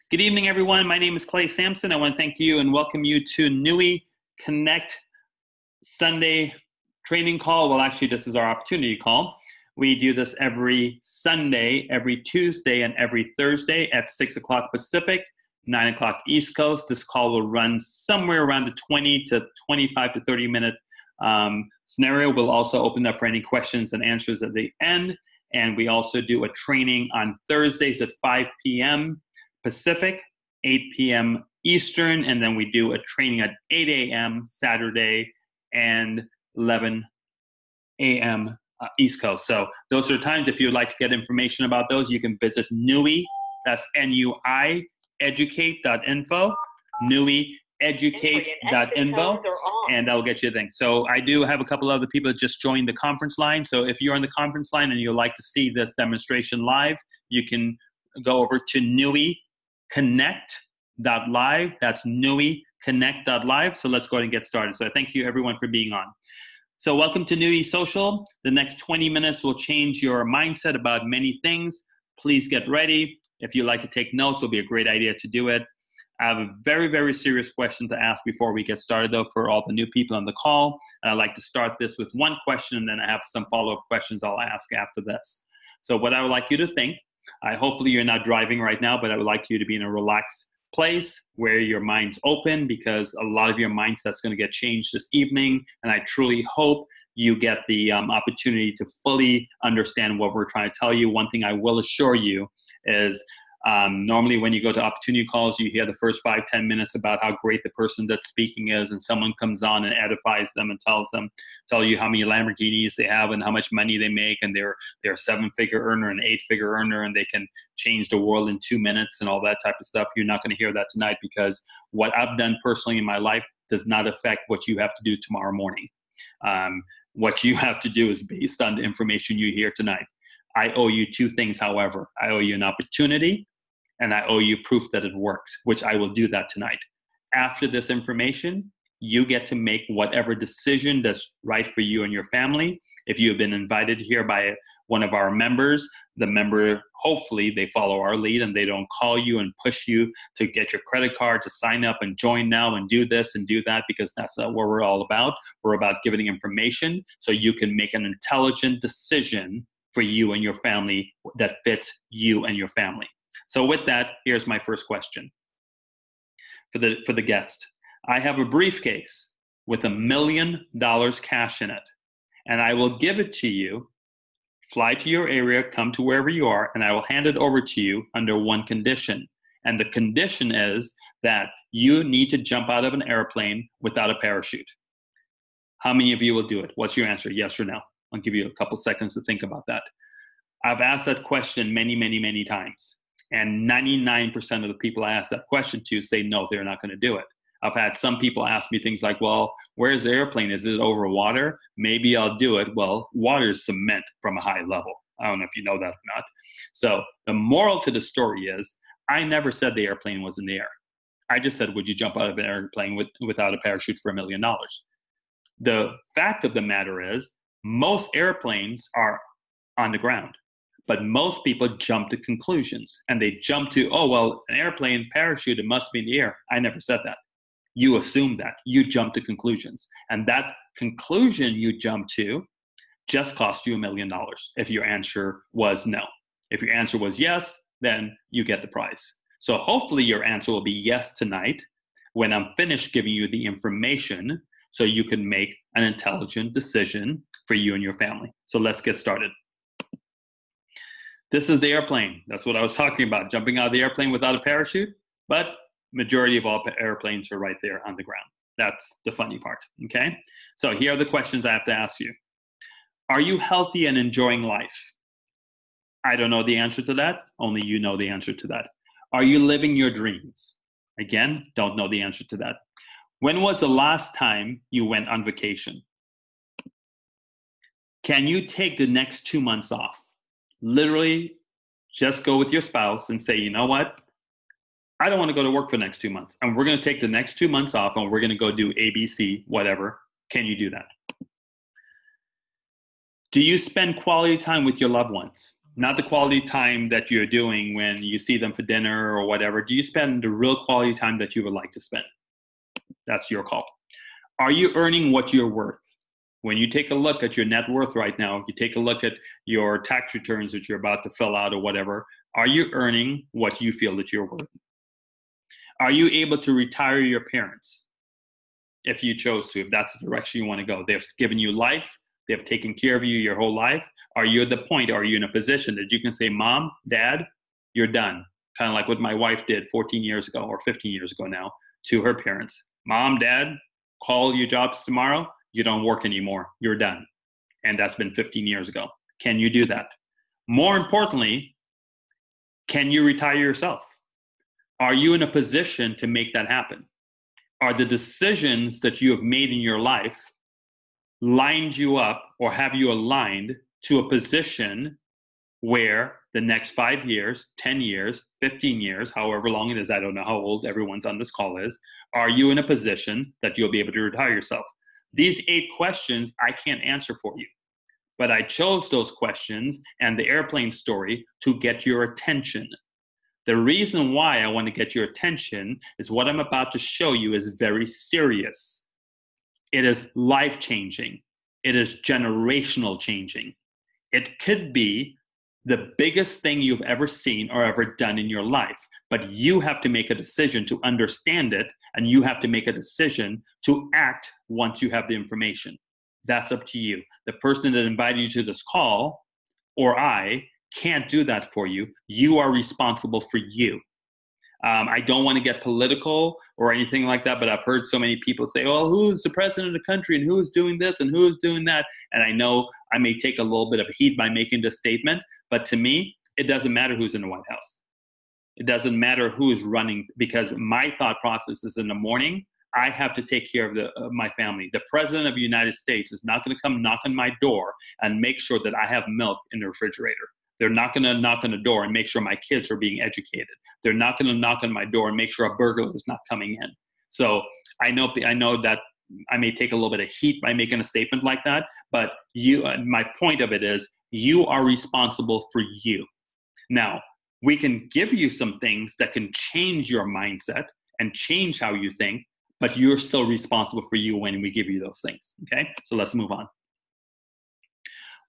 Good evening, everyone. My name is Clay Sampson. I want to thank you and welcome you to Nui Connect Sunday training call. Well, actually, this is our opportunity call. We do this every Sunday, every Tuesday, and every Thursday at 6 o'clock Pacific, 9 o'clock East Coast. This call will run somewhere around the 20 to 25 to 30 minute scenario. We'll also open up for any questions and answers at the end. And we also do a training on Thursdays at 5 p.m. Pacific, 8 p.m. Eastern, and then we do a training at 8 a.m. Saturday and 11 a.m. East Coast. So those are times. If you'd like to get information about those, you can visit Nui, that's N-U-I, educate.info, Nui educate.info, and that'll get you a thing. So I do have a couple other people that just joined the conference line. So if you're on the conference line and you'd like to see this demonstration live, you can go over to Nui Connect.live. That's Nui Connect.live. So let's go ahead and get started. So thank you everyone for being on. So welcome to Nui Social. The next 20 minutes will change your mindset about many things. Please get ready. If you'd like to take notes, it'll be a great idea to do it. I have a very, very serious question to ask before we get started, though, for all the new people on the call. And I'd like to start this with one question, and then I have some follow-up questions I'll ask after this. So what I would like you to think, hopefully you're not driving right now, but I would like you to be in a relaxed place where your mind's open, because a lot of your mindset's going to get changed this evening. And I truly hope you get the opportunity to fully understand what we're trying to tell you. One thing I will assure you is normally when you go to opportunity calls, you hear the first 5-10 minutes about how great the person that's speaking is, and someone comes on and edifies them and tell you how many Lamborghinis they have and how much money they make, and they're a 7-figure earner, an 8-figure earner, and they can change the world in 2 minutes and all that type of stuff. You're not going to hear that tonight, because what I've done personally in my life does not affect what you have to do tomorrow morning. What you have to do is based on the information you hear tonight. I owe you 2 things, however. I owe you an opportunity, and I owe you proof that it works, which I will do that tonight. After this information, you get to make whatever decision that's right for you and your family. If you have been invited here by one of our members, the member, hopefully they follow our lead and they don't call you and push you to get your credit card to sign up and join now and do this and do that, because that's not what we're all about. We're about giving information so you can make an intelligent decision for you and your family that fits you and your family. So with that, here's my first question for the guest. I have a briefcase with $1 million cash in it, and I will give it to you. Fly to your area, come to wherever you are, and I will hand it over to you under one condition. And the condition is that you need to jump out of an airplane without a parachute. How many of you will do it? What's your answer, yes or no? I'll give you a couple seconds to think about that. I've asked that question many, many, many times. And 99% of the people I ask that question to say no, they're not going to do it. I've had some people ask me things like, well, where's the airplane? Is it over water? Maybe I'll do it. Well, water is cement from a high level. I don't know if you know that or not. So the moral to the story is, I never said the airplane was in the air. I just said, would you jump out of an airplane without a parachute for $1 million? The fact of the matter is, most airplanes are on the ground. But most people jump to conclusions, and they jump to, oh, well, an airplane parachute, it must be in the air. I never said that. You assume that. You jump to conclusions. And that conclusion you jump to just cost you $1 million if your answer was no. If your answer was yes, then you get the prize. So hopefully your answer will be yes tonight when I'm finished giving you the information so you can make an intelligent decision for you and your family. So let's get started. This is the airplane. That's what I was talking about, jumping out of the airplane without a parachute. But majority of all airplanes are right there on the ground. That's the funny part, okay? So here are the questions I have to ask you. Are you healthy and enjoying life? I don't know the answer to that. Only you know the answer to that. Are you living your dreams? Again, don't know the answer to that. When was the last time you went on vacation? Can you take the next 2 months off? Literally, just go with your spouse and say, you know what? I don't want to go to work for the next 2 months. And we're going to take the next 2 months off and we're going to go do ABC, whatever. Can you do that? Do you spend quality time with your loved ones? Not the quality time that you're doing when you see them for dinner or whatever. Do you spend the real quality time that you would like to spend? That's your call. Are you earning what you're worth? When you take a look at your net worth right now, you take a look at your tax returns that you're about to fill out or whatever, are you earning what you feel that you're worth? Are you able to retire your parents if you chose to, if that's the direction you want to go? They've given you life. They've taken care of you your whole life. Are you at the point, are you in a position that you can say, Mom, Dad, you're done? Kind of like what my wife did 14 years ago or 15 years ago now to her parents. Mom, Dad, call your jobs tomorrow. You don't work anymore. You're done. And that's been 15 years ago. Can you do that? More importantly, can you retire yourself? Are you in a position to make that happen? Are the decisions that you have made in your life lined you up or have you aligned to a position where the next 5 years, 10 years, 15 years, however long it is, I don't know how old everyone's on this call is, are you in a position that you'll be able to retire yourself? These 8 questions I can't answer for you, but I chose those questions and the airplane story to get your attention. The reason why I want to get your attention is what I'm about to show you is very serious. It is life-changing. It is generational changing. It could be the biggest thing you've ever seen or ever done in your life, but you have to make a decision to understand it, and you have to make a decision to act once you have the information. That's up to you. The person that invited you to this call, or I, can't do that for you. You are responsible for you. I don't want to get political or anything like that, but I've heard so many people say, well, who's the president of the country and who's doing this and who's doing that? And I know I may take a little bit of heat by making this statement, but to me, it doesn't matter who's in the White House. It doesn't matter who is running, because my thought process is in the morning, I have to take care of my family. The president of the United States is not going to come knock on my door and make sure that I have milk in the refrigerator. They're not going to knock on the door and make sure my kids are being educated. They're not going to knock on my door and make sure a burglar is not coming in. So I know that I may take a little bit of heat by making a statement like that, but my point of it is you are responsible for you. Now, we can give you some things that can change your mindset and change how you think, but you're still responsible for you when we give you those things. Okay, so let's move on.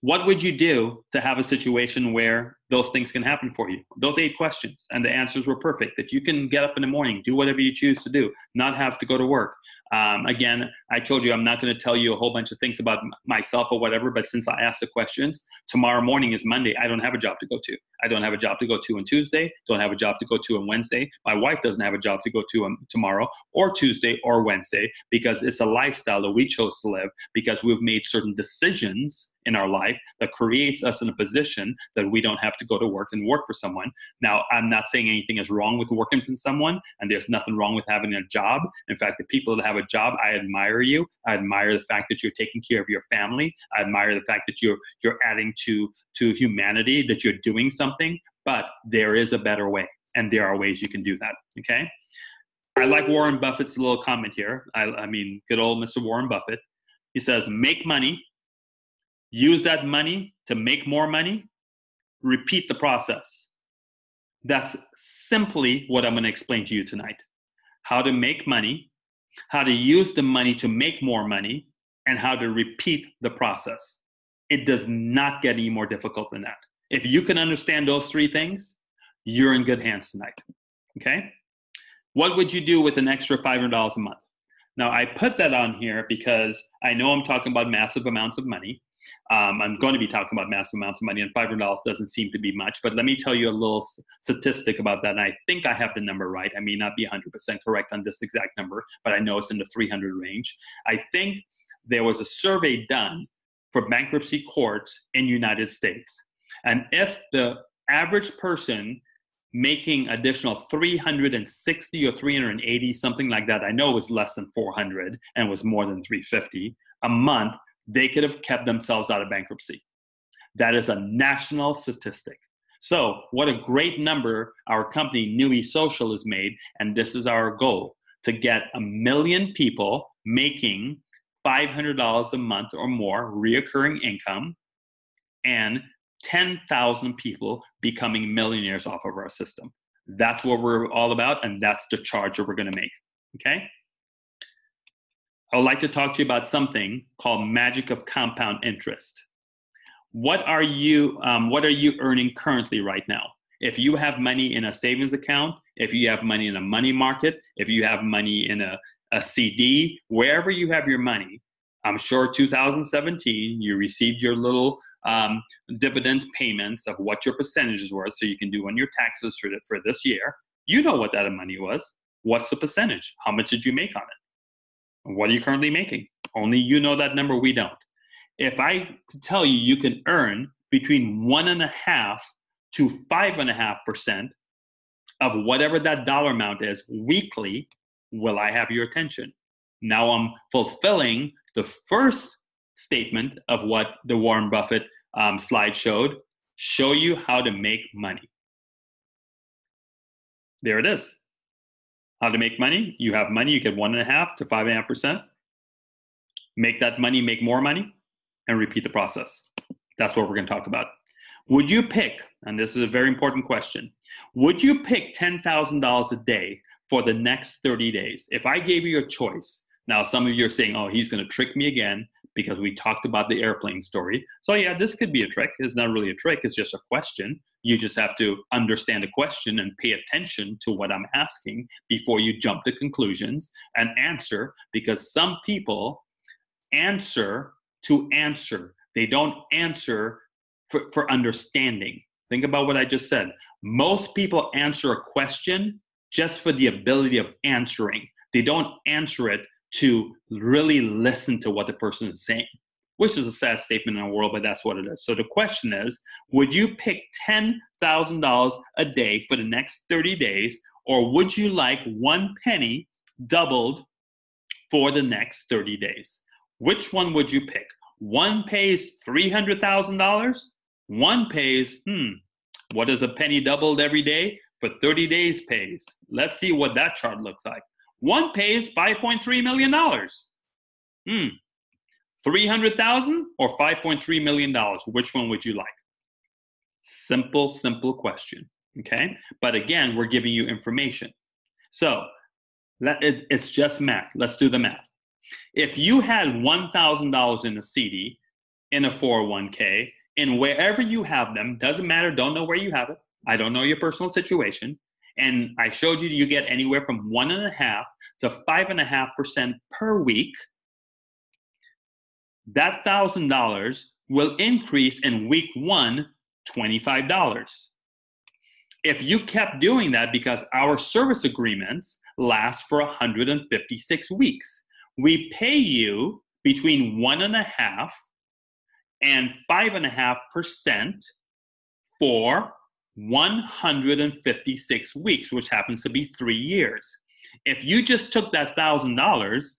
What would you do to have a situation where those things can happen for you? Those 8 questions, and the answers were perfect, that you can get up in the morning, do whatever you choose to do, not have to go to work. Again, I told you I'm not going to tell you a whole bunch of things about myself or whatever, but since I asked the questions, tomorrow morning is Monday. I don't have a job to go to. I don't have a job to go to on Tuesday, don't have a job to go to on Wednesday. My wife doesn't have a job to go to tomorrow or Tuesday or Wednesday, because it's a lifestyle that we chose to live, because we've made certain decisions in our life that creates us in a position that we don't have to go to work and work for someone. Now, I'm not saying anything is wrong with working for someone, and there's nothing wrong with having a job. In fact, the people that have a job, I admire you. I admire the fact that you're taking care of your family. I admire the fact that you're adding to humanity, that you're doing something, but there is a better way, and there are ways you can do that, okay? I like Warren Buffett's little comment here. I mean, good old Mr. Warren Buffett. He says, make money, use that money to make more money, repeat the process. That's simply what I'm going to explain to you tonight. How to make money, how to use the money to make more money, and how to repeat the process. It does not get any more difficult than that. If you can understand those 3 things, you're in good hands tonight, okay? What would you do with an extra $500 a month? Now, I put that on here because I know I'm talking about massive amounts of money. I'm going to be talking about massive amounts of money, and $500 doesn't seem to be much, but let me tell you a little statistic about that, and I think I have the number right. I may not be 100% correct on this exact number, but I know it's in the 300 range. I think there was a survey done for bankruptcy courts in the United States, and if the average person making additional 360 or 380, something like that, I know it was less than 400 and was more than 350 a month, they could have kept themselves out of bankruptcy. That is a national statistic. So what a great number our company, Nui Social, has made, and this is our goal, to get 1 million people making $500 a month or more reoccurring income, and 10,000 people becoming millionaires off of our system. That's what we're all about, and that's the charge that we're going to make, okay? I would like to talk to you about something called magic of compound interest. What are you earning currently right now? If you have money in a savings account, if you have money in a money market, if you have money in a CD, wherever you have your money, I'm sure 2017, you received your little dividend payments of what your percentages were, so you can do on your taxes for this year. You know what that money was. What's the percentage? How much did you make on it? What are you currently making? Only you know that number, we don't. If I tell you you can earn between 1.5% to 5.5% of whatever that dollar amount is weekly, will I have your attention? Now I'm fulfilling the first statement of what the Warren Buffett slide showed, show you how to make money. There it is. How to make money. You have money, you get 1.5% to 5.5%. Make that money, make more money, and repeat the process. That's what we're going to talk about. Would you pick, and this is a very important question, would you pick $10,000 a day for the next 30 days? If I gave you a choice, now some of you are saying, oh, he's going to trick me again because we talked about the airplane story. So yeah, this could be a trick. It's not really a trick. It's just a question. You just have to understand the question and pay attention to what I'm asking before you jump to conclusions and answer, because some people answer to answer. They don't answer for understanding. Think about what I just said. Most people answer a question just for the ability of answering. They don't answer it to really listen to what the person is saying, which is a sad statement in our world, but that's what it is. So the question is, would you pick $10,000 a day for the next 30 days, or would you like 1 penny doubled for the next 30 days? Which one would you pick? One pays $300,000. One pays, what is a penny doubled every day for 30 days pays? Let's see what that chart looks like. One pays $5.3 million. 300,000 or $5.3 million? Which one would you like? Simple question, okay? But again, we're giving you information. So it's just math. Let's do the math. If you had $1,000 in a CD, in a 401k, and wherever you have them, doesn't matter, don't know where you have it. I don't know your personal situation. And I showed you get anywhere from 1.5% to 5.5% per week. That $1,000 will increase in week 1, $25. If you kept doing that, because our service agreements last for 156 weeks, we pay you between 1.5% and 5.5% for 156 weeks, which happens to be 3 years. If you just took that $1,000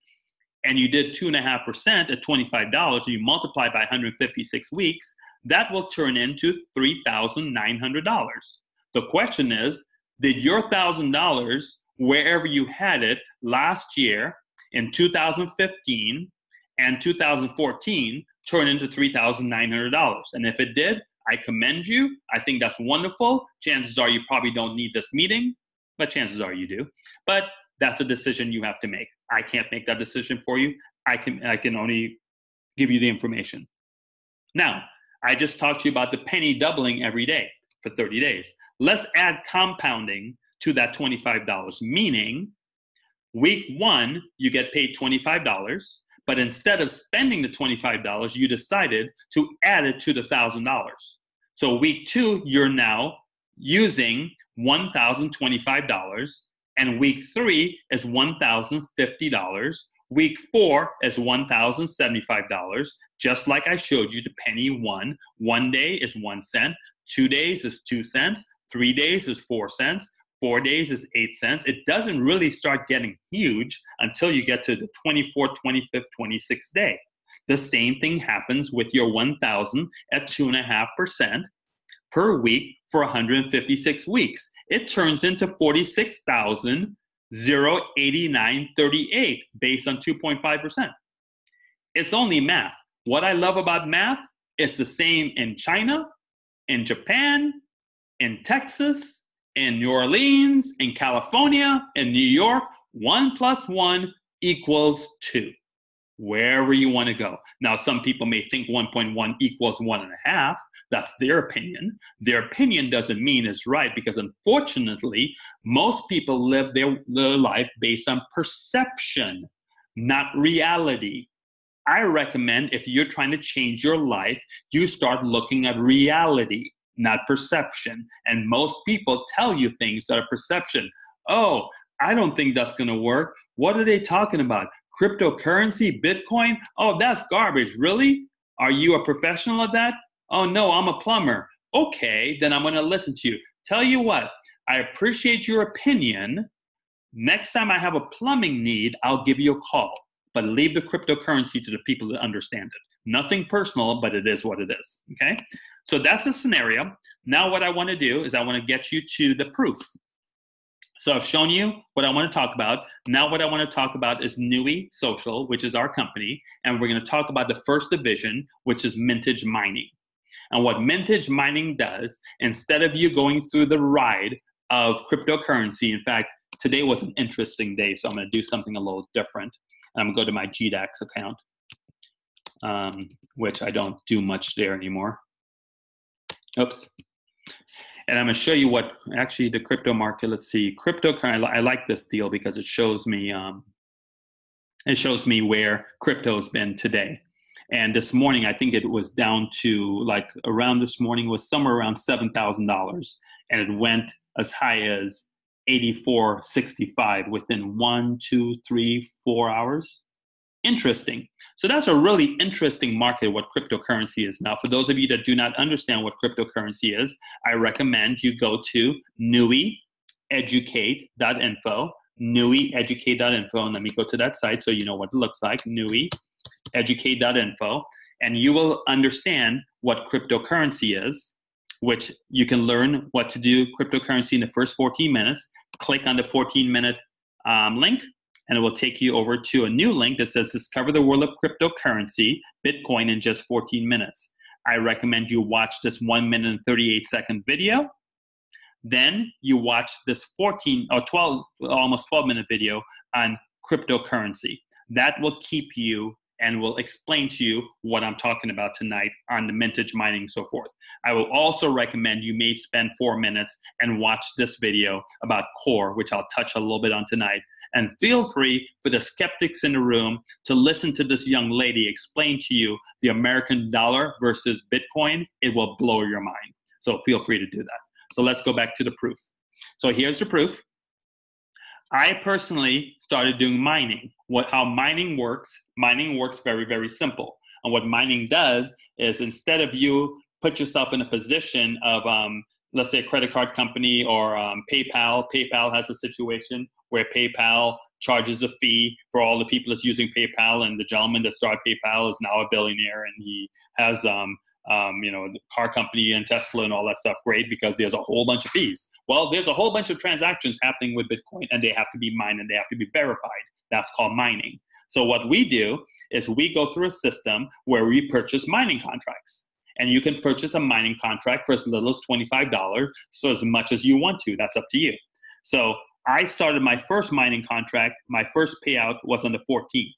and you did 2.5% at $25, you multiply by 156 weeks, that will turn into $3,900. The question is, did your $1,000, wherever you had it last year in 2015 and 2014, turn into $3,900? And if it did, I commend you. I think that's wonderful. Chances are you probably don't need this meeting, but chances are you do. But that's a decision you have to make. I can't make that decision for you. I can only give you the information. Now, I just talked to you about the penny doubling every day for 30 days. Let's add compounding to that $25, meaning week 1, you get paid $25, but instead of spending the $25, you decided to add it to the $1,000. So week 2, you're now using $1,025, and week 3 is $1,050. Week 4 is $1,075, just like I showed you the penny 1. 1 day is 1 cent, 2 days is 2 cents, 3 days is 4 cents, 4 days is 8 cents. It doesn't really start getting huge until you get to the 24th, 25th, 26th day. The same thing happens with your 1,000 at 2.5% per week for 156 weeks. It turns into 46,089.38 based on 2.5%. It's only math. What I love about math, it's the same in China, in Japan, in Texas, in New Orleans, in California, in New York, 1 + 1 = 2. Wherever you want to go. Now, some people may think 1.1 = 1.5. That's their opinion. Their opinion doesn't mean it's right, because unfortunately, most people live their life based on perception, not reality. I recommend, if you're trying to change your life, you start looking at reality, not perception. And most people tell you things that are perception. Oh, I don't think that's going to work. What are they talking about? Cryptocurrency, Bitcoin? Oh, that's garbage. Really? Are you a professional at that? Oh, no, I'm a plumber. Okay, then I'm going to listen to you. Tell you what, I appreciate your opinion. Next time I have a plumbing need, I'll give you a call. But leave the cryptocurrency to the people that understand it. Nothing personal, but it is what it is. Okay? So that's the scenario. Now what I want to do is I want to get you to the proof. So I've shown you what I want to talk about. Now what I want to talk about is Nui Social, which is our company. And we're going to talk about the first division, which is mintage mining. And what mintage mining does, instead of you going through the ride of cryptocurrency, in fact, today was an interesting day, so I'm going to do something a little different. I'm going to go to my GDAX account, which I don't do much there anymore. Oops. And I'm going to show you what actually the crypto market, let's see, cryptocurrency, I like this deal because it shows me where crypto's been today. And this morning, I think it was down to like around this morning was somewhere around $7,000. And it went as high as 84.65 within 1, 2, 3, 4 hours. Interesting. So that's a really interesting market, what cryptocurrency is. Now, for those of you that do not understand what cryptocurrency is, I recommend you go to nuieducate.info, nuieducate.info, and let me go to that site so you know what it looks like, nuieducate.info, and you will understand what cryptocurrency is, which you can learn what to do cryptocurrency in the first 14 minutes. Click on the 14-minute link, and it will take you over to a new link that says Discover the World of Cryptocurrency, Bitcoin in just 14 minutes. I recommend you watch this 1 minute and 38-second video. Then you watch this 14 or 12, almost 12-minute video on cryptocurrency. That will keep you and will explain to you what I'm talking about tonight on the mintage mining and so forth. I will also recommend you may spend 4 minutes and watch this video about core, which I'll touch a little bit on tonight. And feel free for the skeptics in the room to listen to this young lady explain to you the American dollar versus Bitcoin. It will blow your mind. So feel free to do that. So let's go back to the proof. So here's the proof. I personally started doing mining. How mining works very, very simple. And what mining does is, instead of you put yourself in a position of, let's say a credit card company or PayPal has a situation where PayPal charges a fee for all the people that's using PayPal, and the gentleman that started PayPal is now a billionaire, and he has the car company and Tesla and all that stuff. Great, because there's a whole bunch of fees. Well, there's a whole bunch of transactions happening with Bitcoin, and they have to be mined and they have to be verified. That's called mining. So what we do is we go through a system where we purchase mining contracts. And you can purchase a mining contract for as little as $25, so as much as you want to. That's up to you. So I started my first mining contract. My first payout was on the 14th.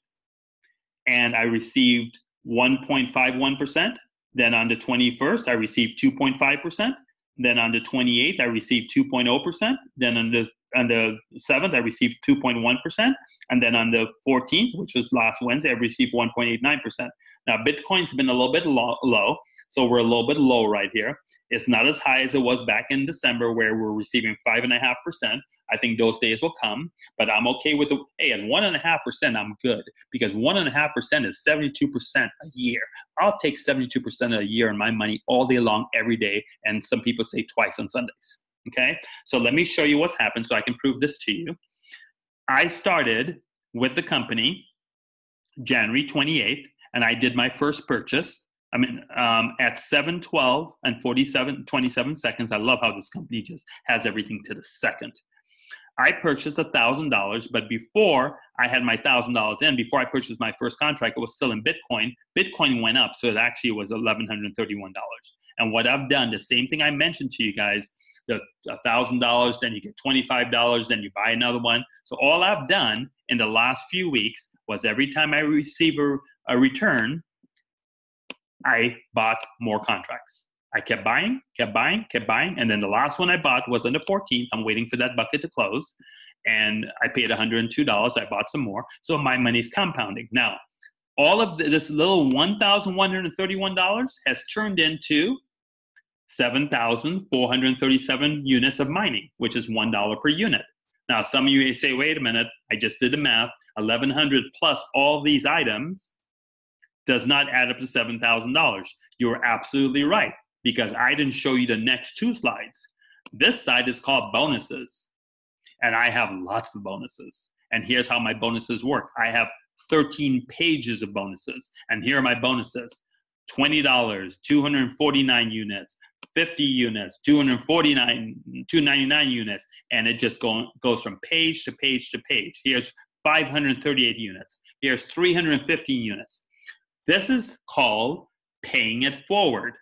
And I received 1.51%. Then on the 21st, I received 2.5%. Then on the 28th, I received 2.0%. Then on the 7th, I received 2.1%. And then on the 14th, which was last Wednesday, I received 1.89%. Now, Bitcoin's been a little bit low, so we're a little bit low right here. It's not as high as it was back in December, where we're receiving 5.5%. I think those days will come, but I'm okay with at 1.5%, I'm good, because 1.5% is 72% a year. I'll take 72% a year in my money all day long, every day, and some people say twice on Sundays. Okay, so let me show you what's happened so I can prove this to you. I started with the company January 28th, and I did my first purchase. At 7:12 and 27 seconds. I love how this company just has everything to the second. I purchased $1,000, but before I had my $1,000 in, before I purchased my first contract, it was still in Bitcoin. Bitcoin went up, so it actually was $1,131. And what I've done, the same thing I mentioned to you guys, the $1,000, then you get $25, then you buy another one. So all I've done in the last few weeks was every time I receive a return, I bought more contracts. I kept buying. And then the last one I bought was on the 14th. I'm waiting for that bucket to close. And I paid $102. I bought some more. So my money's compounding. Now, all of this little $1,131 has turned into 7,437 units of mining, which is $1 per unit. Now, some of you may say, wait a minute, I just did the math. 1,100 plus all these items does not add up to $7,000. You're absolutely right, because I didn't show you the next two slides. This side is called bonuses, and I have lots of bonuses. And here's how my bonuses work. I have 13 pages of bonuses, and here are my bonuses. $20, 249 units, 50 units, 299 units, and it just goes from page to page to page. Here's 538 units. Here's 315 units. This is called paying it forward.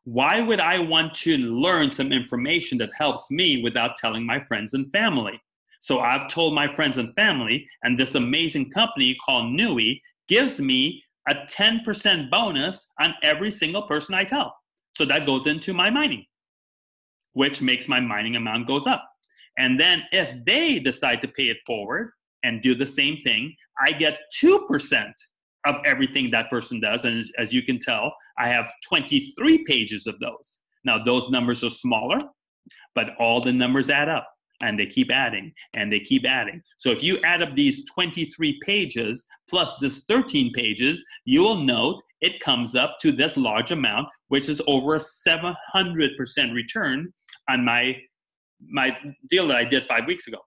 Why would I want to learn some information that helps me without telling my friends and family? So I've told my friends and family, and this amazing company called Nui gives me a 10% bonus on every single person I tell. So that goes into my mining, which makes my mining amount goes up. And then if they decide to pay it forward and do the same thing, I get 2% of everything that person does. And as you can tell, I have 23 pages of those. Now, those numbers are smaller, but all the numbers add up. And they keep adding, and they keep adding. So if you add up these 23 pages plus this 13 pages, you will note it comes up to this large amount, which is over a 700% return on my deal that I did 5 weeks ago.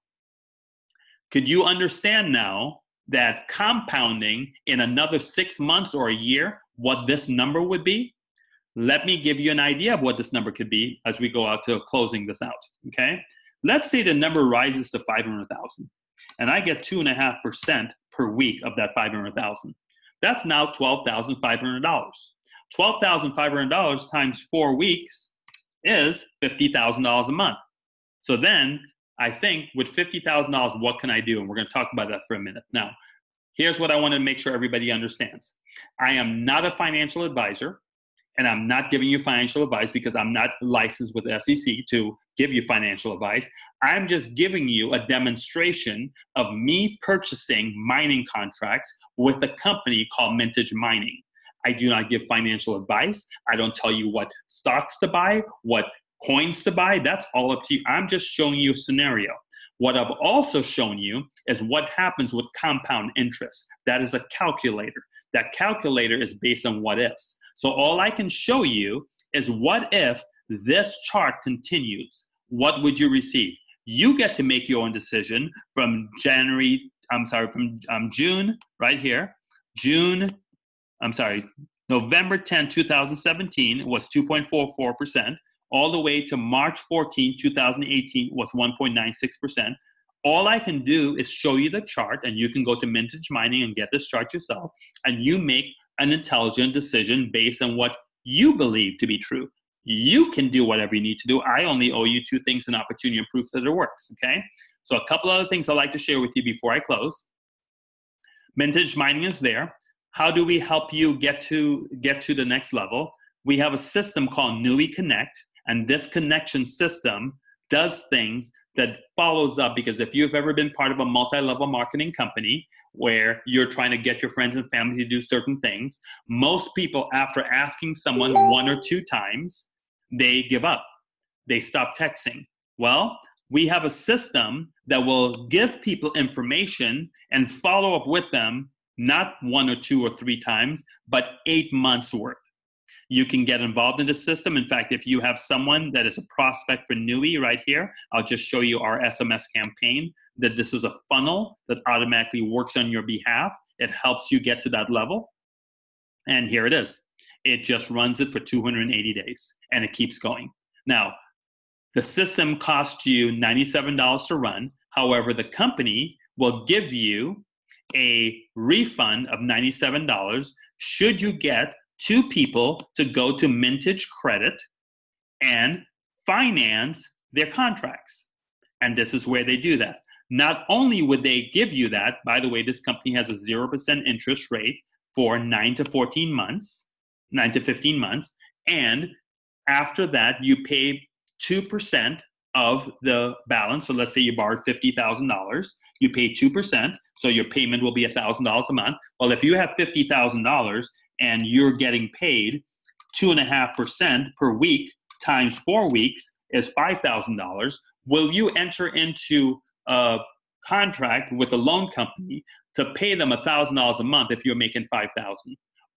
Could you understand now that compounding in another 6 months or a year, what this number would be? Let me give you an idea of what this number could be as we go out to closing this out, okay? Let's say the number rises to 500,000, and I get 2.5% per week of that 500,000. That's now $12,500. $12,500 times 4 weeks is $50,000 a month. So then I think with $50,000, what can I do? And we're going to talk about that for a minute. Now, here's what I want to make sure everybody understands. I am not a financial advisor. And I'm not giving you financial advice because I'm not licensed with the SEC to give you financial advice. I'm just giving you a demonstration of me purchasing mining contracts with a company called Mintage Mining. I do not give financial advice. I don't tell you what stocks to buy, what coins to buy. That's all up to you. I'm just showing you a scenario. What I've also shown you is what happens with compound interest. That is a calculator. That calculator is based on what ifs. So all I can show you is what if this chart continues? What would you receive? You get to make your own decision from June, right here. November 10, 2017 was 2.44%, all the way to March 14, 2018 was 1.96%. All I can do is show you the chart, and you can go to Mintage Mining and get this chart yourself, and you make an intelligent decision based on what you believe to be true. You can do whatever you need to do. I only owe you 2 things: an opportunity and proof that it works, okay? So a couple other things I'd like to share with you before I close. Mintage Mining is there. How do we help you get to the next level? We have a system called Nui Connect, and this connection system does things that follows up, because if you've ever been part of a multi-level marketing company where you're trying to get your friends and family to do certain things, most people, after asking someone 1 or 2 times, they give up. They stop texting. Well, we have a system that will give people information and follow up with them, not 1 or 2 or 3 times, but 8 months worth. You can get involved in the system. In fact, if you have someone that is a prospect for Nui right here, I'll just show you our SMS campaign, that this is a funnel that automatically works on your behalf. It helps you get to that level. And here it is. It just runs it for 280 days, and it keeps going. Now, the system costs you $97 to run. However, the company will give you a refund of $97 should you get 2 people to go to Mintage Credit and finance their contracts. And this is where they do that. Not only would they give you that, by the way, this company has a 0% interest rate for 9 to 15 months, and after that, you pay 2% of the balance. So let's say you borrowed $50,000, you pay 2%, so your payment will be $1,000 a month. Well, if you have $50,000 and you're getting paid 2.5% per week times 4 weeks is $5,000, will you enter into a contract with a loan company to pay them $1,000 a month if you're making $5,000?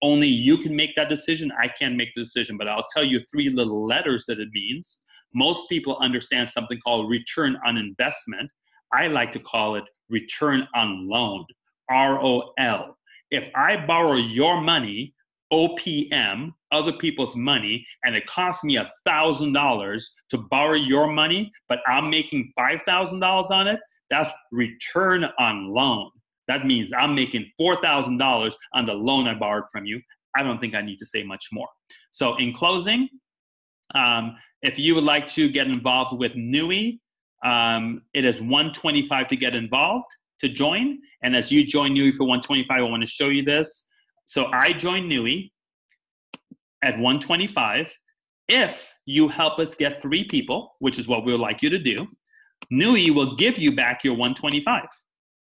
Only you can make that decision. I can't make the decision, but I'll tell you 3 little letters that it means. Most people understand something called return on investment. I like to call it return on loan, ROL. If I borrow your money, OPM, other people's money, and it costs me $1,000 to borrow your money, but I'm making $5,000 on it, that's return on loan. That means I'm making $4,000 on the loan I borrowed from you. I don't think I need to say much more. So in closing, if you would like to get involved with Nui, it is $125 to get involved, to join. And as you join Nui for $125, I want to show you this. So I joined Nui at $125. If you help us get 3 people, which is what we would like you to do, Nui will give you back your $125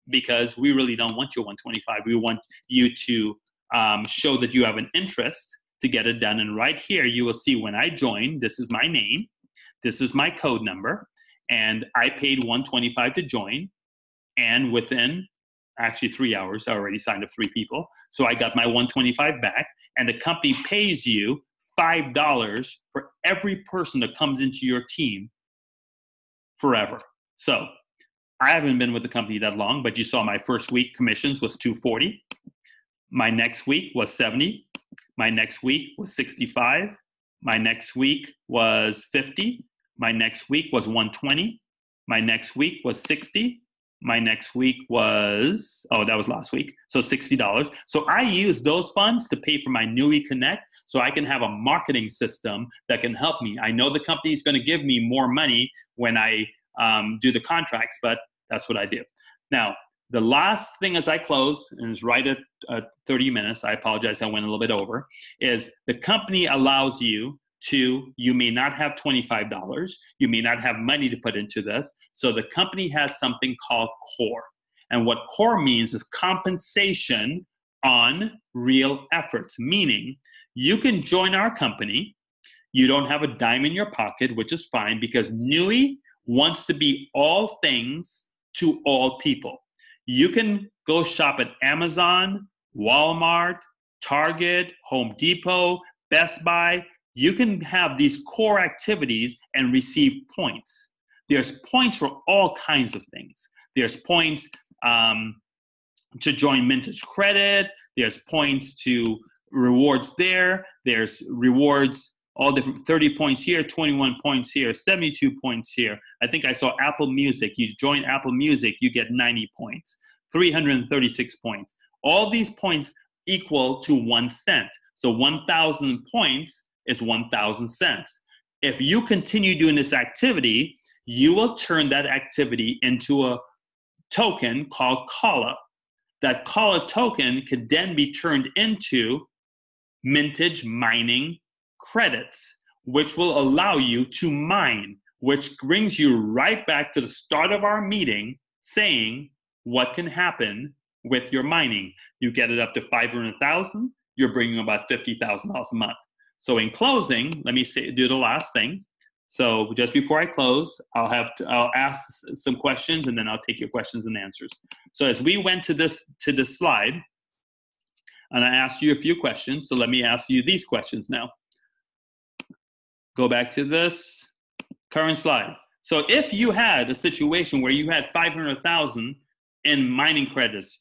because we really don't want your $125. We want you to show that you have an interest to get it done. And right here, you will see when I joined, this is my name, this is my code number, and I paid $125 to join. And within actually 3 hours, I already signed up 3 people. So I got my $125 back, and the company pays you $5 for every person that comes into your team forever. So I haven't been with the company that long, but you saw my first week commissions was $240. My next week was $70. My next week was $65. My next week was $50. My next week was $120. My next week was $60. My next week was, oh, that was last week, so $60. So I use those funds to pay for my Nui Connect so I can have a marketing system that can help me. I know the company is going to give me more money when I do the contracts, but that's what I do. Now, the last thing as I close, and it's right at 30 minutes, I apologize, I went a little bit over, is the company allows you to, you may not have $25, you may not have money to put into this, so the company has something called CORE. And what CORE means is compensation on real efforts, meaning you can join our company, you don't have a dime in your pocket, which is fine because Nui wants to be all things to all people. You can go shop at Amazon, Walmart, Target, Home Depot, Best Buy. You can have these core activities and receive points. There's points for all kinds of things. There's points to join Mintage Credit. There's points to rewards there. There's rewards, all different, 30 points here, 21 points here, 72 points here. I think I saw Apple Music. You join Apple Music, you get 90 points, 336 points. All these points equal to 1 cent. So 1,000 points is 1,000 cents. If you continue doing this activity, you will turn that activity into a token called Kala. That Kala token could then be turned into Mintage Mining credits, which will allow you to mine, which brings you right back to the start of our meeting saying what can happen with your mining. You get it up to 500,000, you're bringing about $50,000 a month. So in closing, let me do the last thing. So just before I close, I'll ask some questions and then I'll take your questions and answers. So as we went to this slide, and I asked you a few questions, so let me ask you these questions now. Go back to this current slide. So if you had a situation where you had 500,000 in mining credits,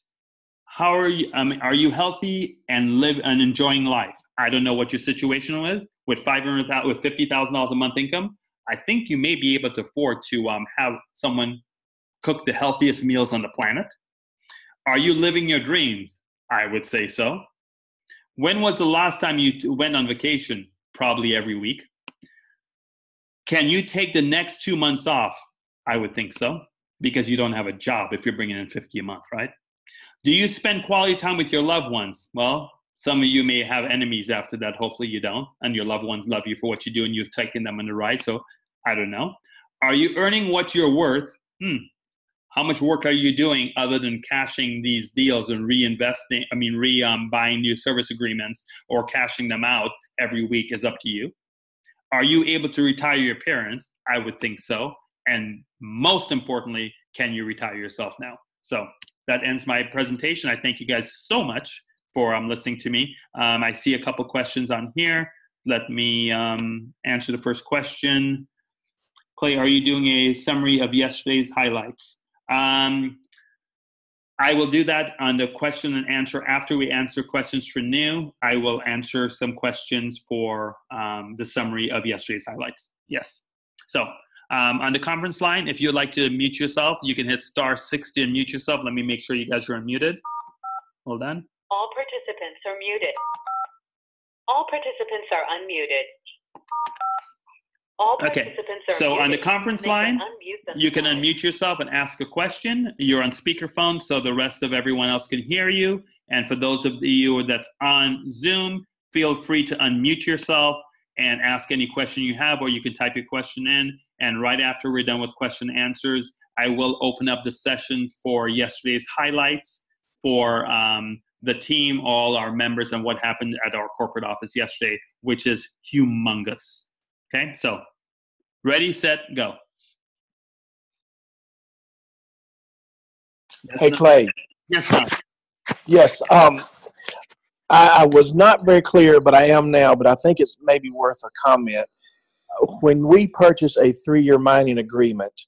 how are you? Are you healthy and enjoying life? I don't know what your situation was with $500,000, with $50,000 a month income. I think you may be able to afford to have someone cook the healthiest meals on the planet. Are you living your dreams? I would say so. When was the last time you went on vacation? Probably every week. Can you take the next 2 months off? I would think so, because you don't have a job if you're bringing in 50 a month, right? Do you spend quality time with your loved ones? Well, some of you may have enemies after that. Hopefully you don't. And your loved ones love you for what you do and you've taken them on the ride. So I don't know. Are you earning what you're worth? How much work are you doing other than cashing these deals and buying new service agreements or cashing them out every week is up to you. Are you able to retire your parents? I would think so. And most importantly, can you retire yourself now? So that ends my presentation. I thank you guys so much for listening to me. I see a couple questions on here. Let me answer the first question. Clay, are you doing a summary of yesterday's highlights? I will do that on the question and answer. After we answer questions for new, I will answer some questions for the summary of yesterday's highlights. Yes. So on the conference line, if you'd like to mute yourself, you can hit *6 to unmute yourself. Let me make sure you guys are unmuted. Hold on. All participants are muted. All participants are unmuted. All participants are so muted. on the conference line, you can unmute yourself and ask a question. You're on speakerphone, so the rest of everyone else can hear you. And for those of you that's on Zoom, feel free to unmute yourself and ask any question you have, or you can type your question in. And right after we're done with question and answers, I will open up the session for yesterday's highlights for the team, all our members, and what happened at our corporate office yesterday, which is humongous. Okay, so ready, set, go. Hey, Clay. Yes, sir. Yes, I was not very clear, but I am now, but I think it's maybe worth a comment. When we purchase a 3-year mining agreement,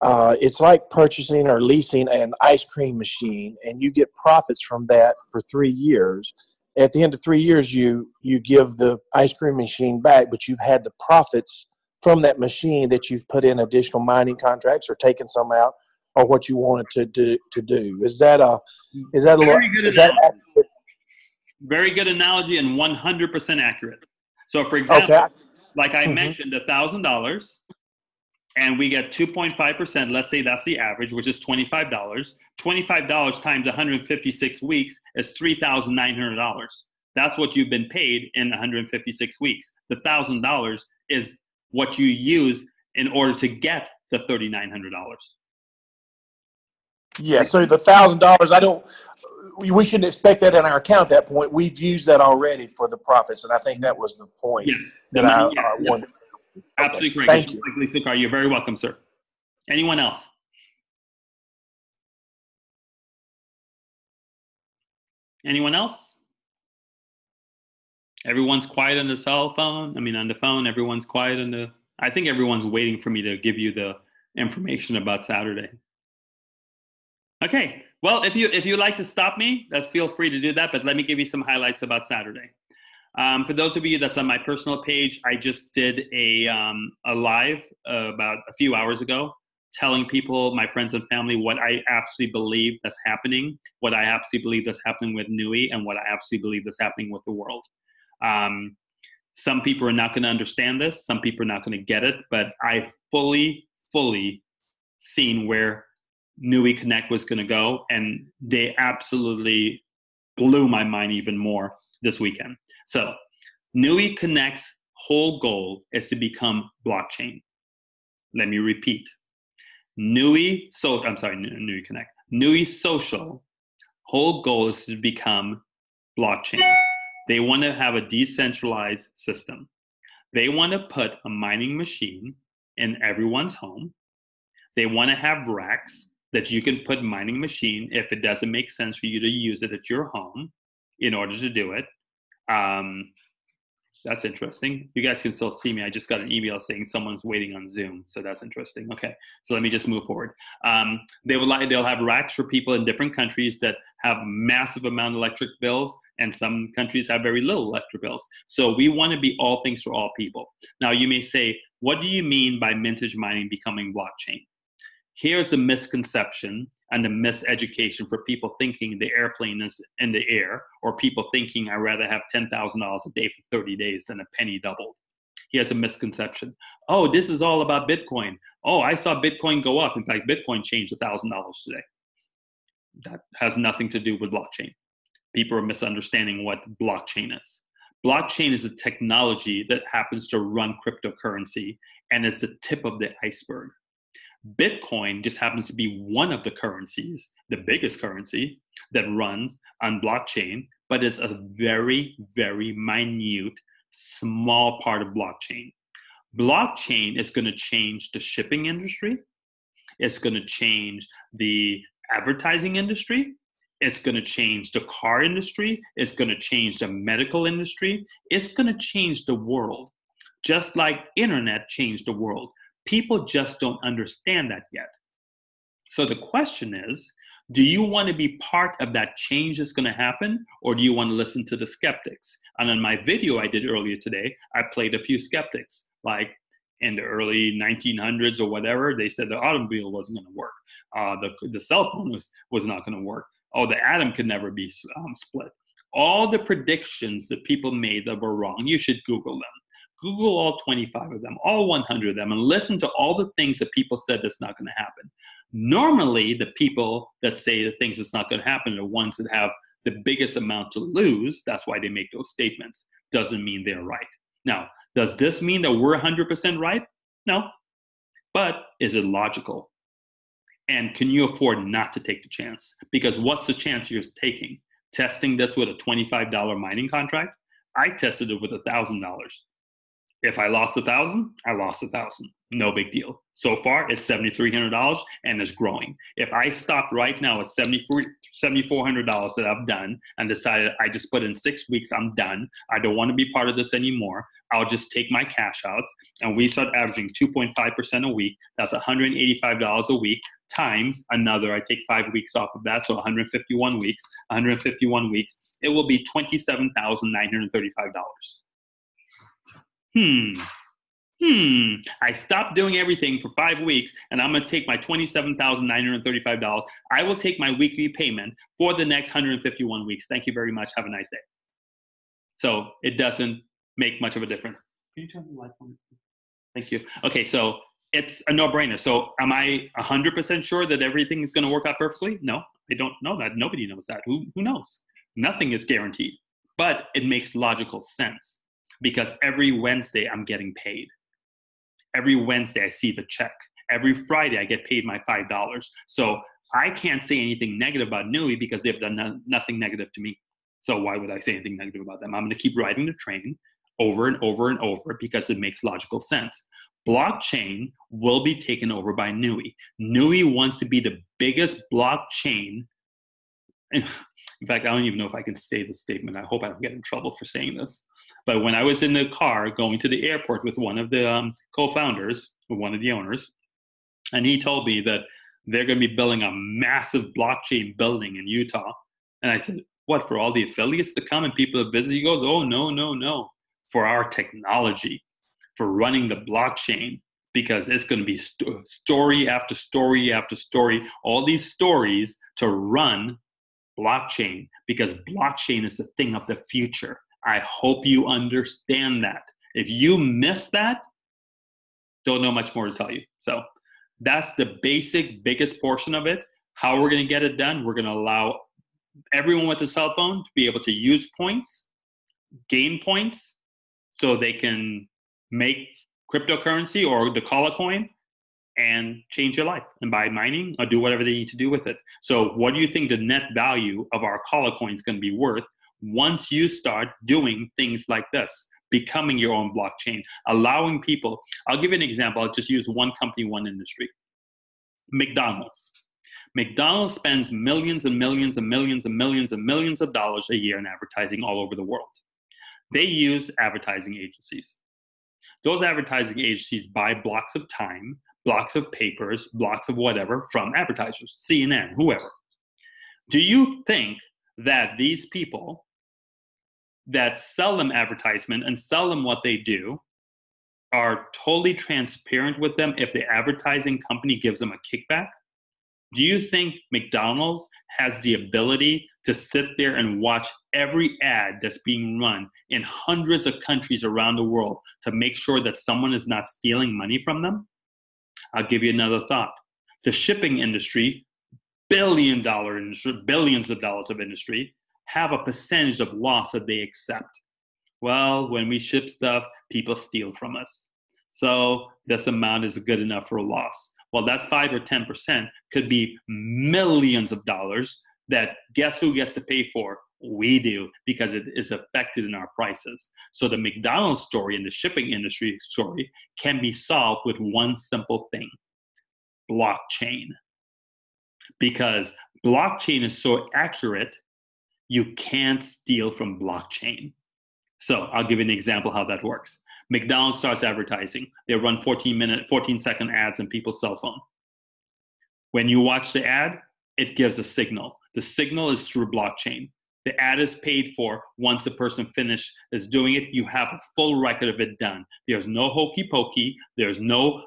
it's like purchasing or leasing an ice cream machine, and you get profits from that for 3 years. At the end of 3 years, you give the ice cream machine back, but you've had the profits from that machine that you've put in additional mining contracts or taken some out, or what you wanted to do. Is that very good analogy? Accurate? Very good analogy and 100% accurate. So, for example, like I mentioned, $1,000, and we get 2.5%. Let's say that's the average, which is $25. $25 times 156 weeks is $3,900. That's what you've been paid in 156 weeks. The $1,000 is what you use in order to get the $3,900. Yeah, so the $1,000, we shouldn't expect that in our account at that point. We've used that already for the profits, and I think that was the point. Yes, I wanted. Absolutely correct. Thank you. You're very welcome, sir. Anyone else? Anyone else? Everyone's quiet on the cell phone. On the phone, everyone's quiet I think everyone's waiting for me to give you the information about Saturday. Okay. Well, if you like to stop me, feel free to do that, but let me give you some highlights about Saturday. For those of you that's on my personal page, I just did a live about a few hours ago, telling people, my friends and family, what I absolutely believe that's happening, what I absolutely believe that's happening with Nui, and what I absolutely believe that's happening with the world. Some people are not going to understand this. Some people are not going to get it, but I fully seen where Nui Connect was going to go, and they absolutely blew my mind even more this weekend. So Nui Connect's whole goal is to become blockchain. Let me repeat. Nui Connect. Nui Social whole goal is to become blockchain. They want to have a decentralized system. They want to put a mining machine in everyone's home. They want to have racks that you can put mining machine if it doesn't make sense for you to use it at your home in order to do it. That's interesting. You guys can still see me. I just got an email saying someone's waiting on Zoom, so that's interesting. Okay, so let me just move forward. They'll have racks for people in different countries that have massive amount of electric bills, and some countries have very little electric bills. So we want to be all things for all people. Now you may say, what do you mean by mintage mining becoming blockchain? Here's a misconception. and the miseducation for people thinking the airplane is in the air, or people thinking I'd rather have $10,000 a day for 30 days than a penny doubled. He has a misconception. Oh, this is all about Bitcoin. Oh, I saw Bitcoin go up. In fact, Bitcoin changed $1,000 today. That has nothing to do with blockchain. People are misunderstanding what blockchain is. Blockchain is a technology that happens to run cryptocurrency, and it's the tip of the iceberg. Bitcoin just happens to be one of the currencies, the biggest currency that runs on blockchain, but it's a very, very minute, small part of blockchain. Blockchain is going to change the shipping industry. It's going to change the advertising industry. It's going to change the car industry. It's going to change the medical industry. It's going to change the world, just like internet changed the world. People just don't understand that yet. So the question is, do you want to be part of that change that's going to happen, or do you want to listen to the skeptics? And in my video I did earlier today, I played a few skeptics, like in the early 1900s or whatever, they said the automobile wasn't going to work. The cell phone was not going to work. Oh, the atom could never be split. All the predictions that people made that were wrong, you should Google them. Google all 25 of them, all 100 of them, and listen to all the things that people said that's not going to happen. Normally, the people that say the things that's not going to happen are the ones that have the biggest amount to lose. That's why they make those statements. Doesn't mean they're right. Now, does this mean that we're 100% right? No. But is it logical? And can you afford not to take the chance? Because what's the chance you're taking? Testing this with a $25 mining contract? I tested it with $1,000. If I lost $1,000, I lost $1,000. No big deal. So far, it's $7,300 and it's growing. If I stopped right now at $7,400 that I've done and decided I just put in 6 weeks, I'm done. I don't want to be part of this anymore. I'll just take my cash out, and we start averaging 2.5% a week. That's $185 a week times another. I take 5 weeks off of that, so 151 weeks. 151 weeks. It will be $27,935. I stopped doing everything for 5 weeks, and I'm going to take my $27,935. I will take my weekly payment for the next 151 weeks. Thank you very much. Have a nice day. So it doesn't make much of a difference. Can you turn the light on? Thank you. Okay, so it's a no-brainer. So am I 100% sure that everything is going to work out perfectly? No, I don't know that. Nobody knows that. Who knows? Nothing is guaranteed. But it makes logical sense, because every Wednesday I'm getting paid. Every Wednesday I see the check. Every Friday I get paid my $5. So I can't say anything negative about Nui because they've done nothing negative to me. So why would I say anything negative about them? I'm going to keep riding the train over and over and over because it makes logical sense. Blockchain will be taken over by Nui. Nui wants to be the biggest blockchain. In fact, I don't even know if I can say this statement. I hope I don't get in trouble for saying this. But when I was in the car going to the airport with one of the co-founders, one of the owners, and he told me that they're going to be building a massive blockchain building in Utah. And I said, what, for all the affiliates to come and people to visit? He goes, oh, no. For our technology, for running the blockchain, because it's going to be story after story after story, all these stories to run blockchain, because blockchain is the thing of the future. I hope you understand that. If you miss that, don't know much more to tell you. So that's the biggest portion of it. How we're going to get it done, we're going to allow everyone with a cell phone to be able to use points, gain points, so they can make cryptocurrency or the Kala coin and change your life and buy mining or do whatever they need to do with it. So what do you think the net value of our Kala coin is going to be worth once you start doing things like this, becoming your own blockchain, allowing people? I'll give you an example. I'll just use one company, one industry. McDonald's. McDonald's spends millions and millions and millions and millions and millions of dollars a year in advertising all over the world. They use advertising agencies. Those advertising agencies buy blocks of time, blocks of papers, blocks of whatever from advertisers, CNN, whoever. Do you think that these people that sell them advertisement and sell them what they do are totally transparent with them if the advertising company gives them a kickback? Do you think McDonald's has the ability to sit there and watch every ad that's being run in hundreds of countries around the world to make sure that someone is not stealing money from them? I'll give you another thought. The shipping industry, billion-dollar industry, billions of dollars of industry, have a percentage of loss that they accept. Well, when we ship stuff, people steal from us. So this amount is good enough for a loss. Well, that 5 or 10% could be millions of dollars that guess who gets to pay for? We do, because it is affected in our prices. So the McDonald's story and the shipping industry story can be solved with one simple thing: blockchain. Because blockchain is so accurate, you can't steal from blockchain. So I'll give you an example how that works. McDonald's starts advertising. They run 14-second ads on people's cell phone. When you watch the ad, it gives a signal. The signal is through blockchain. The ad is paid for. Once the person is doing it, you have a full record of it done. There's no hokey pokey. There's no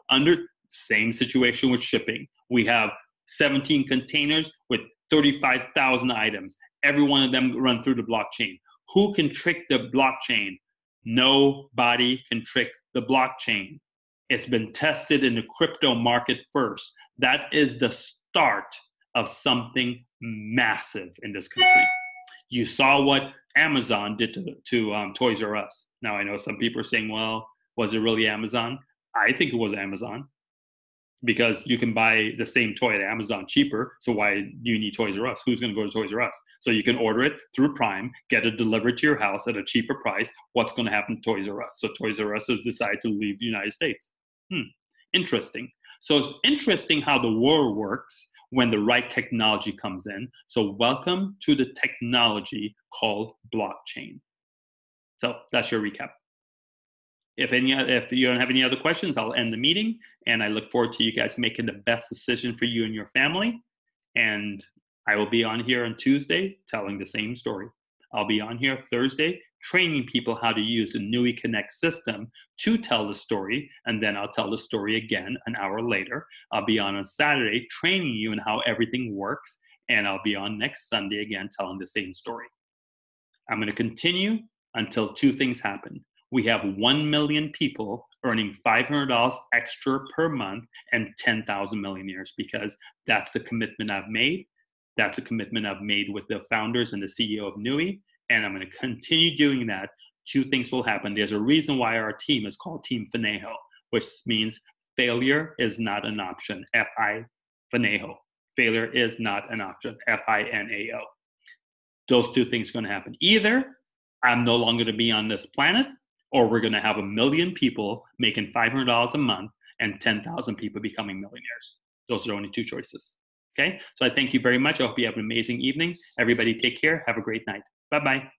same situation with shipping. We have 17 containers with 35,000 items. Every one of them run through the blockchain. Who can trick the blockchain? Nobody can trick the blockchain. It's been tested in the crypto market first. That is the start of something massive in this country. You saw what Amazon did to Toys R Us. Now, I know some people are saying, well, was it really Amazon? I think it was Amazon, because you can buy the same toy at Amazon cheaper. So why do you need Toys R Us? Who's going to go to Toys R Us? So you can order it through Prime, get it delivered to your house at a cheaper price. What's going to happen to Toys R Us? So Toys R Us has decided to leave the United States. Interesting. So it's interesting how the world works when the right technology comes in. So welcome to the technology called blockchain. So that's your recap. If you don't have any other questions, I'll end the meeting, and I look forward to you guys making the best decision for you and your family. And I will be on here on Tuesday telling the same story. I'll be on here Thursday training people how to use the Nui Connect system to tell the story, and then I'll tell the story again an hour later. I'll be on Saturday training you in how everything works, and I'll be on next Sunday again telling the same story. I'm going to continue until two things happen. We have 1 million people earning $500 extra per month and 10,000 millionaires, because that's the commitment I've made. That's a commitment I've made with the founders and the CEO of Nui, and I'm going to continue doing that. Two things will happen. There's a reason why our team is called Team Finejo, which means failure is not an option. F-I, Finejo. Failure is not an option. F-I-N-A-O. Those two things are going to happen. Either I'm no longer going to be on this planet, or we're going to have 1 million people making $500 a month and 10,000 people becoming millionaires. Those are the only two choices. Okay? So I thank you very much. I hope you have an amazing evening. Everybody take care. Have a great night. Bye-bye.